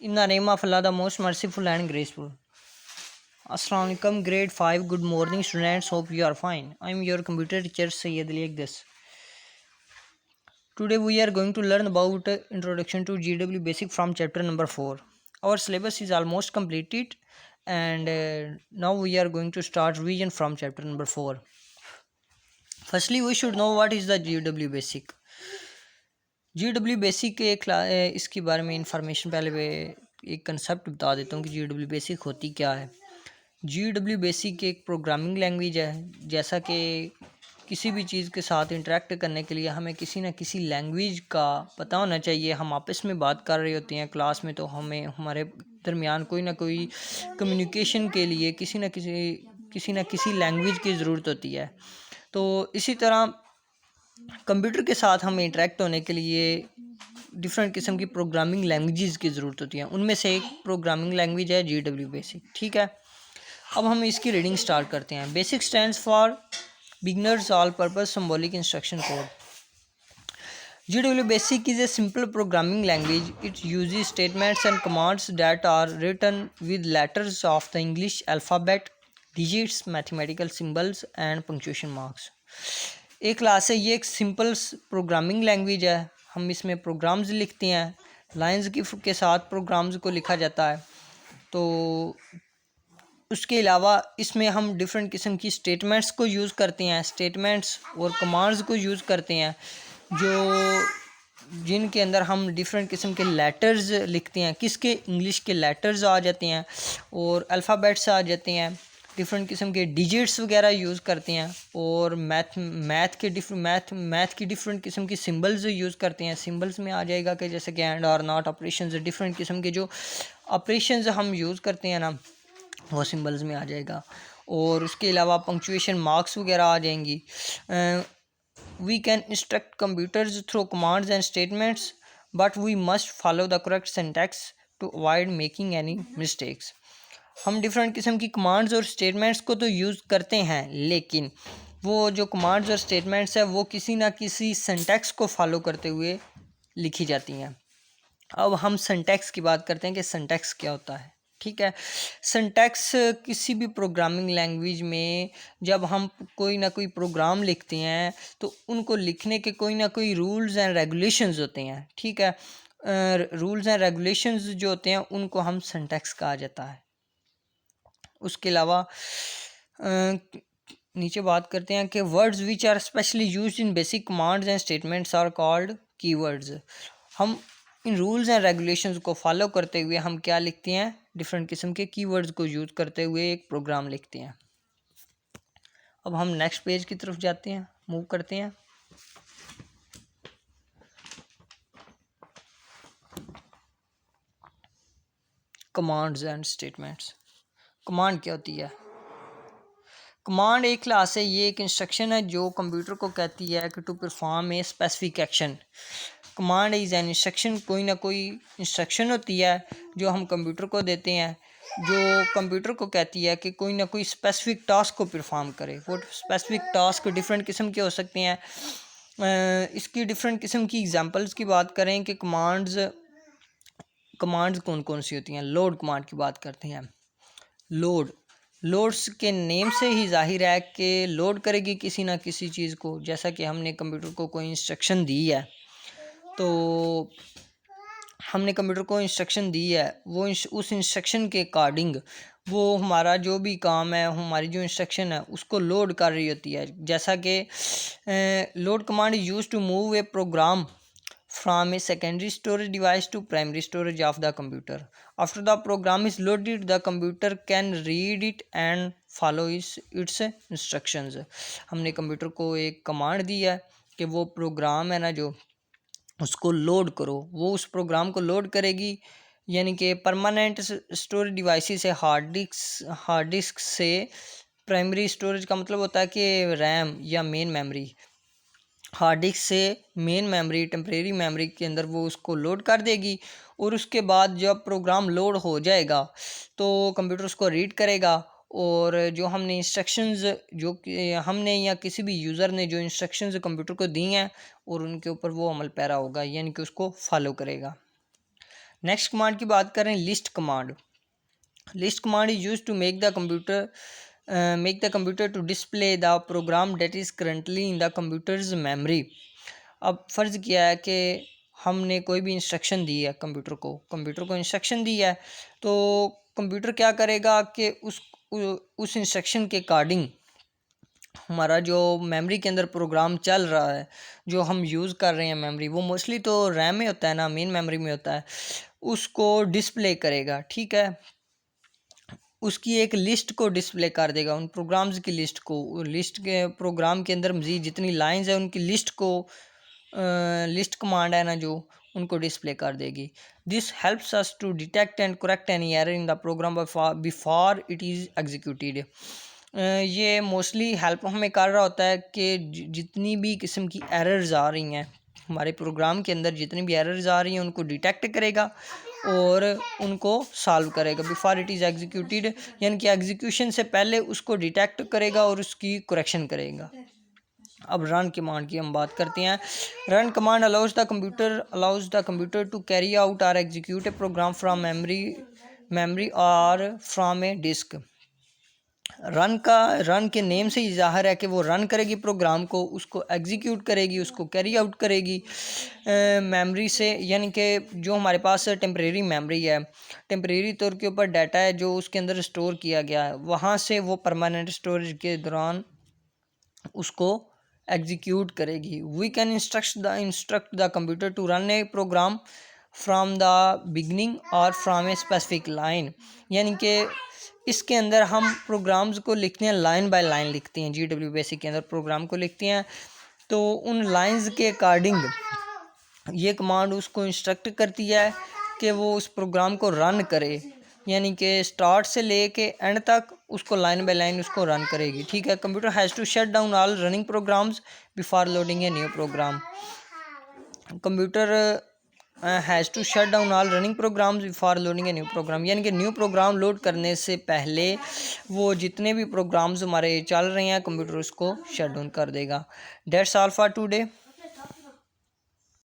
In the name of Allah, the most merciful and graceful. Assalamu alaikum, grade 5. Good morning, students. Hope you are fine. I am your computer teacher, Sayyid Ali Agdas. Today we are going to learn about introduction to GW Basic from chapter number 4. Our syllabus is almost completed, and now we are going to start revision from chapter number 4. Firstly, we should know what is the GW Basic. GW basic के इसके बारे में information पहले एक concept बता देता हूँ कि GW बेसिक होती क्या है। GW बेसिक एक प्रोग्रामिंग लैंग्वेज है। जैसा कि किसी भी चीज़ के साथ इंटरेक्ट करने के लिए हमें किसी न किसी लैंग्वेज का पता होना चाहिए। हम आपस में बात कर रहे होते हैं क्लास में, तो हमें हमारे दरमियान कोई ना कोई कम्युनिकेशन के लिए किसी न किसी लैंग्वेज की ज़रूरत होती है। तो इसी तरह कंप्यूटर के साथ हमें इंटरेक्ट होने के लिए डिफरेंट किस्म की प्रोग्रामिंग लैंग्वेजेस की ज़रूरत होती है। उनमें से एक प्रोग्रामिंग लैंग्वेज है GW बेसिक। ठीक है, अब हम इसकी रीडिंग स्टार्ट करते हैं। Basic stands for beginners all purpose symbolic instruction code. GW Basic is a simple programming language. It uses statements and commands that are written with letters of the English alphabet, digits, mathematical symbols and punctuation marks. एक class है, ये एक simple programming language है। हम इसमें programmes लिखते हैं, lines के साथ प्रोग्राम्स को लिखा जाता है। तो उसके अलावा इसमें हम डिफरेंट किस्म की स्टेटमेंट्स को यूज़ करते हैं, स्टेटमेंट्स और कमांड्स को यूज़ करते हैं जिनके अंदर हम डिफरेंट किस्म के लेटर्स लिखते हैं। किसके? इंग्लिश के लेटर्स आ जाते हैं और अल्फ़ाबेट्स आ जाते हैं। डिफरेंट किस्म के डिजिट्स वगैरह यूज़ करते हैं और मैथ की डिफरेंट किस्म की सिंबल्स यूज़ करते हैं। सिंबल्स में आ जाएगा कि जैसे कि एंड और नॉट ऑपरेशंस, डिफरेंट किस्म के जो ऑपरेशंस हम यूज़ करते हैं ना, वो सिंबल्स में आ जाएगा। और उसके अलावा पंक्चुएशन मार्क्स वगैरह आ जाएंगी। We can instruct computers through commands and statements, but we must follow the correct syntax to avoid making any mistakes. हम डिफरेंट किस्म की कमांड्स और स्टेटमेंट्स को तो यूज़ करते हैं, लेकिन वो जो कमांड्स और स्टेटमेंट्स है वो किसी ना किसी सिंटैक्स को फॉलो करते हुए लिखी जाती हैं। अब हम सिंटैक्स की बात करते हैं कि सिंटैक्स क्या होता है। ठीक है, सिंटैक्स किसी भी प्रोग्रामिंग लैंग्वेज में जब हम कोई ना कोई प्रोग्राम लिखते हैं तो उनको लिखने के कोई ना कोई रूल्स एंड रेगुलेशंस होते हैं। ठीक है, रूल्स एंड रेगुलेशंस जो होते हैं उनको हम सिंटैक्स कहा जाता है। उसके अलावा नीचे बात करते हैं कि words which are specially used in basic commands and statements are called keywords. हम इन रूल्स एंड रेगुलेशंस को फॉलो करते हुए हम क्या लिखते हैं? डिफरेंट किस्म के कीवर्ड्स को यूज़ करते हुए एक प्रोग्राम लिखते हैं। अब हम नेक्स्ट पेज की तरफ जाते हैं, मूव करते हैं। Commands and statements. कमांड क्या होती है? कमांड एक क्लास है, ये एक इंस्ट्रक्शन है जो कंप्यूटर को कहती है कि to perform a specific action. Command is an instruction, कोई ना कोई इंस्ट्रक्शन होती है जो हम कंप्यूटर को देते हैं, जो कंप्यूटर को कहती है कि कोई ना कोई स्पेसिफिक टास्क को परफॉर्म करे। वो स्पेसिफिक टास्क डिफरेंट किस्म के हो सकते हैं। इसकी डिफरेंट किस्म की एग्जांपल्स की बात करें कि कमांड्स कौन कौन सी होती हैं। लोड कमांड की बात करते हैं। लोड्स के नेम से ही जाहिर है कि लोड करेगी किसी ना किसी चीज़ को। जैसा कि हमने कंप्यूटर को कोई इंस्ट्रक्शन दी है, तो हमने कंप्यूटर को इंस्ट्रक्शन दी है, वो उस इंस्ट्रक्शन के अकॉर्डिंग वो हमारा जो भी काम है, हमारी जो इंस्ट्रक्शन है उसको लोड कर रही होती है। जैसा कि load command use to move a program from a secondary storage device to primary storage of the computer. After the program is loaded, the computer can read it and follow its instructions. हमने computer को एक command दी है कि वो programme है ना जो, उसको लोड करो। वो उस प्रोग्राम को लोड करेगी, यानी कि परमानेंट स्टोरेज डिवाइस से हार्ड डिस्क से प्राइमरी स्टोरेज का मतलब होता है कि रैम या मेन मेमोरी। हार्ड डिस्क से मेन मेमोरी, टेम्परेरी मेमोरी के अंदर वो उसको लोड कर देगी और उसके बाद जब प्रोग्राम लोड हो जाएगा तो कंप्यूटर उसको रीड करेगा और जो हमने इंस्ट्रक्शंस जो हमने या किसी भी यूज़र ने जो इंस्ट्रक्शंस कंप्यूटर को दी हैं और उनके ऊपर वो अमल पैरा होगा, यानी कि उसको फॉलो करेगा। नेक्स्ट कमांड की बात करें, list command. List command is use to make the computer to display the program that is currently in the computer's memory. अब फ़र्ज़ किया है कि हमने कोई भी इंस्ट्रक्शन दी है कंप्यूटर को इंस्ट्रक्शन दी है, तो कंप्यूटर क्या करेगा कि उस इंस्ट्रक्शन के अकॉर्डिंग हमारा जो मेमोरी के अंदर प्रोग्राम चल रहा है, जो हम यूज़ कर रहे हैं मेमोरी, वो मोस्टली तो रैम में होता है ना, मेन मेमोरी में होता है, उसको डिस्प्ले करेगा। ठीक है, उसकी एक लिस्ट को डिस्प्ले कर देगा, उन प्रोग्राम्स की लिस्ट को, लिस्ट के प्रोग्राम के अंदर मज़ीद जितनी लाइंस है उनकी लिस्ट को लिस्ट कमांड है ना जो, उनको डिस्प्ले कर देगी। This helps us to detect and correct any error in the program before it is executed. ये मोस्टली हेल्प हमें कर रहा होता है कि जितनी भी किस्म की एरर्स आ रही हैं हमारे प्रोग्राम के अंदर, जितनी भी एरर्स आ रही हैं उनको डिटेक्ट करेगा और उनको सॉल्व करेगा बिफोर इट इज़ एग्जीक्यूटेड, यानी कि एग्जीक्यूशन से पहले उसको डिटेक्ट करेगा और उसकी करेक्शन करेगा। अब रन कमांड की हम बात करते हैं। Run command allows the computer to carry out or execute a program from memory or from a disk. Run के नेम से ही ज़ाहिर है कि वो रन करेगी प्रोग्राम को, उसको एग्जीक्यूट करेगी, उसको कैरी आउट करेगी मेमोरी से, यानी कि जो हमारे पास टेम्परेरी मेमोरी है, टेम्परेरी तौर के ऊपर डाटा है जो उसके अंदर स्टोर किया गया है, वहाँ से वो परमानेंट स्टोरेज के दौरान उसको एग्जीक्यूट करेगी। We can instruct the computer to run a program from the beginning और फ्राम ए स्पेसिफिक लाइन, यानी कि इसके अंदर हम प्रोग्राम्स को लिखते हैं, लाइन बाय लाइन लिखते हैं। GW बेसिक के अंदर प्रोग्राम को लिखते हैं, तो उन लाइंस के अकॉर्डिंग ये कमांड उसको इंस्ट्रक्ट करती है कि वो उस प्रोग्राम को रन करे, यानी कि स्टार्ट से ले के एंड तक उसको लाइन बाय लाइन उसको रन करेगी। ठीक है, computer has to shut down all running programs before loading a new program. Computer has to shut down all running programs before loading a new program, यानी कि new program load करने से पहले वो जितने भी प्रोग्राम्स हमारे चल रहे हैं कंप्यूटर उसको शट डाउन कर देगा। That's all for today.